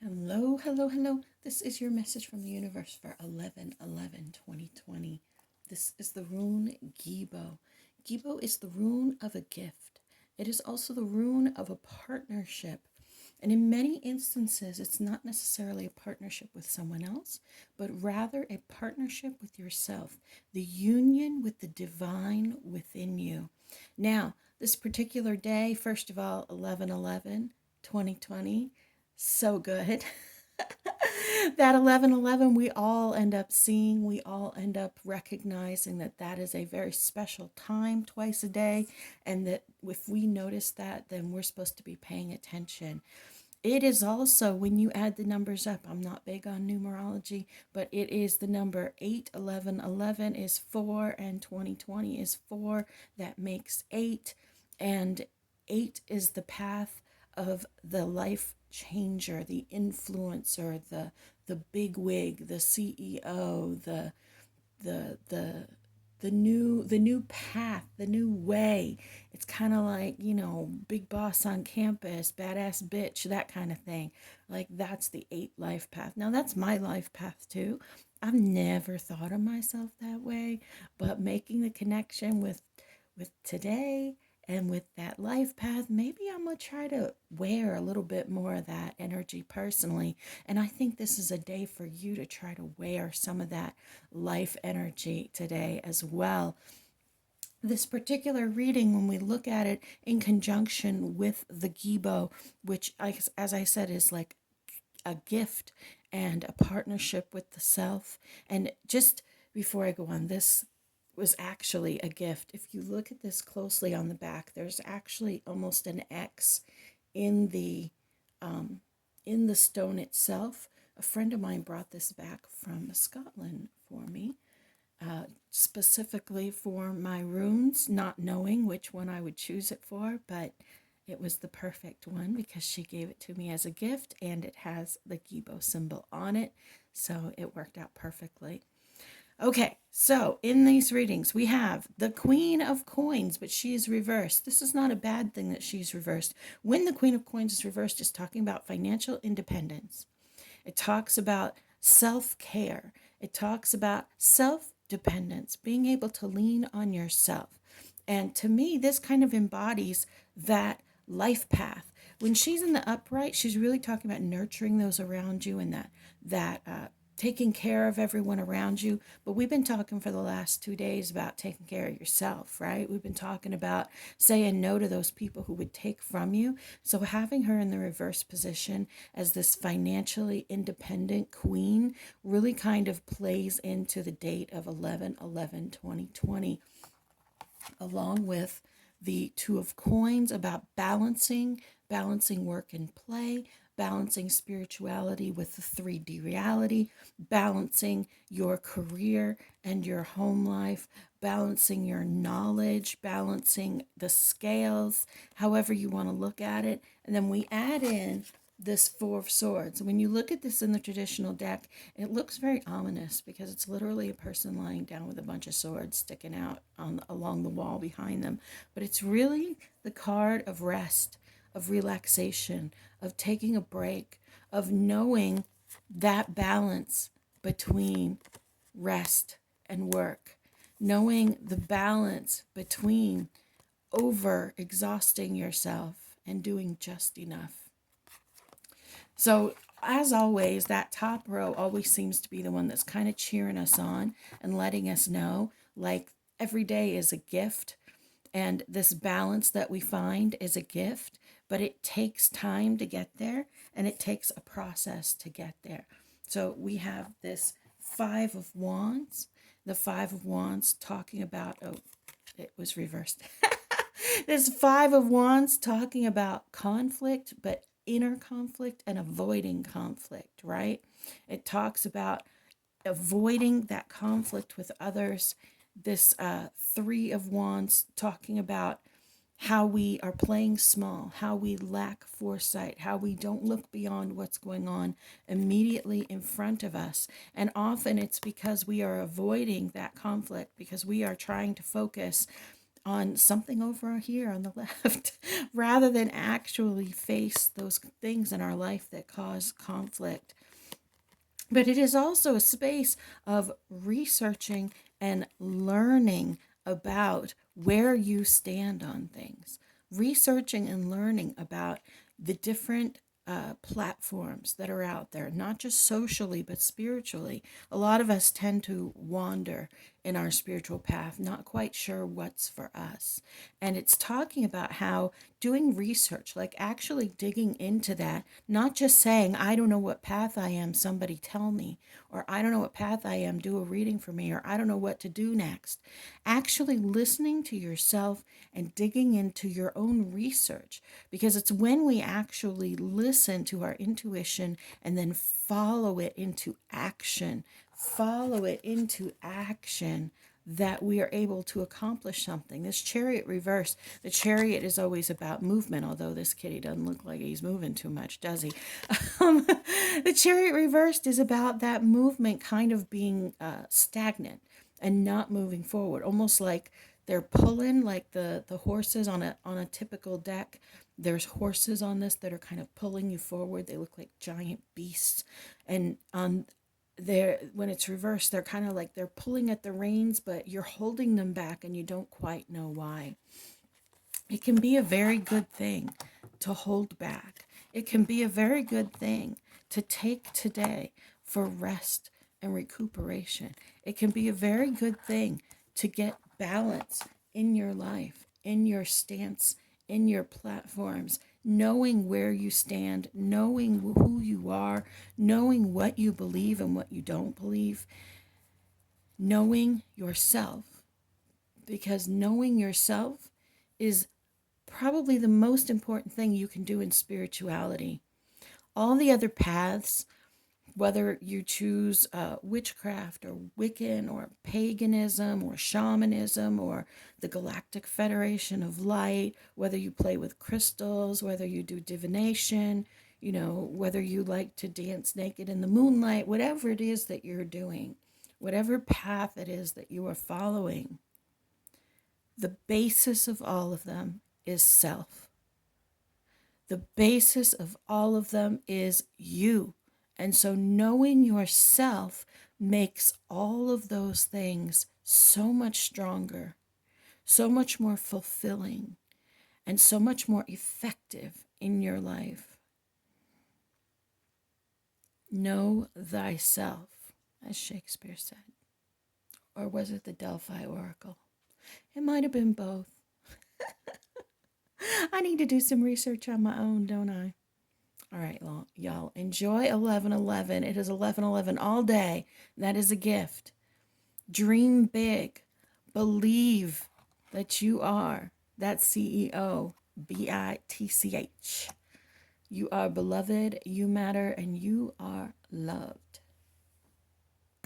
Hello, hello, hello. This is your message from the universe for 11/11/2020. This is the rune Gibo. Gibo is the rune of a gift. It is also the rune of a partnership. And in many instances, it's not necessarily a partnership with someone else, but rather a partnership with yourself, the union with the divine within you. Now, this particular day, first of all, 11/11/2020, so good. That 11/11, we all end up seeing, we all end up recognizing that that is a very special time twice a day, and that if we notice that, then we're supposed to be paying attention. It is also, when you add the numbers up, I'm not big on numerology, but it is the number 8, 11, 11 is 4, and 2020 is 4. That makes 8. And 8 is the path of the life changer, the influencer, the big wig, the CEO, the the new path, the new way. It's kind of like, big boss on campus, badass bitch, that kind of thing. Like, that's the 8 life path. Now that's my life path too. I've never thought of myself that way, but making the connection with today and with that life path, maybe I'm going to try to wear a little bit more of that energy personally. And I think this is a day for you to try to wear some of that life energy today as well. This particular reading, when we look at it in conjunction with the Gibo, which, as I said, is like a gift and a partnership with the self. And just before I go on, this was actually a gift. If you look at this closely on the back, there's actually almost an X in the um, in the stone itself. A friend of mine brought this back from Scotland for me, specifically for my runes, not knowing which one I would choose it for, but it was the perfect one because she gave it to me as a gift and it has the Gibo symbol on it. So it worked out perfectly. Okay, so in these readings, we have the Queen of Coins, but she is reversed. This is not a bad thing that she's reversed. When the Queen of Coins is reversed, it's talking about financial independence. It talks about self care. It talks about self dependence, being able to lean on yourself. And to me, this kind of embodies that life path. When she's in the upright, she's really talking about nurturing those around you and that taking care of everyone around you. But we've been talking for the last 2 days about taking care of yourself, right? We've been talking about saying no to those people who would take from you. So having her in the reverse position as this financially independent queen really kind of plays into the date of 11/11/2020, along with the Two of Coins, about balancing work and play, balancing spirituality with the 3D reality, balancing your career and your home life, balancing your knowledge, balancing the scales, however you want to look at it. And then we add in this Four of Swords. When you look at this in the traditional deck, it looks very ominous because it's literally a person lying down with a bunch of swords sticking out along the wall behind them. But it's really the card of rest, of relaxation, of taking a break, of knowing that balance between rest and work, knowing the balance between over exhausting yourself and doing just enough. So, as always, that top row always seems to be the one that's kind of cheering us on and letting us know, like, every day is a gift. And this balance that we find is a gift, but it takes time to get there and it takes a process to get there. So, we have this Five of Wands. The Five of Wands talking about, oh, it was reversed. This Five of Wands talking about conflict, but inner conflict and avoiding conflict, right? It talks about avoiding that conflict with others. This Three of Wands talking about how we are playing small, how we lack foresight, how we don't look beyond what's going on immediately in front of us. And often it's because we are avoiding that conflict, because we are trying to focus on something over here on the left rather than actually face those things in our life that cause conflict. But it is also a space of researching and learning about where you stand on things, researching and learning about the different platforms that are out there, not just socially, but spiritually. A lot of us tend to wander in our spiritual path, not quite sure what's for us. And it's talking about how doing research, like actually digging into that, not just saying, I don't know what path I am, somebody tell me, or I don't know what path I am, do a reading for me, or I don't know what to do next. Actually listening to yourself and digging into your own research, because it's when we actually listen to our intuition and then follow it into action, that we are able to accomplish something. This Chariot reverse, the Chariot is always about movement, although this kitty doesn't look like he's moving too much, does he? The Chariot reversed is about that movement kind of being stagnant and not moving forward, almost like they're pulling, like the horses on a typical deck. There's horses on this that are kind of pulling you forward. They look like giant beasts, and on they're when it's reversed, they're kind of like they're pulling at the reins, but you're holding them back and you don't quite know why. It can be a very good thing to hold back. It can be a very good thing to take today for rest and recuperation. It can be a very good thing to get balance in your life, in your stance, in your platforms, knowing where you stand, knowing who you are, knowing what you believe and what you don't believe, knowing yourself. Because knowing yourself is probably the most important thing you can do in spirituality. All the other paths, whether you choose witchcraft or Wiccan or paganism or shamanism or the Galactic Federation of Light, whether you play with crystals, whether you do divination, whether you like to dance naked in the moonlight, whatever it is that you're doing, whatever path it is that you are following, the basis of all of them is self. The basis of all of them is you. And so knowing yourself makes all of those things so much stronger, so much more fulfilling, and so much more effective in your life. Know thyself, as Shakespeare said. Or was it the Delphi Oracle? It might have been both. I need to do some research on my own, don't I? All right, well, y'all, enjoy 11/11. It is 11/11 all day. That is a gift. Dream big. Believe that you are that CEO, BITCH. You are beloved, you matter, and you are loved.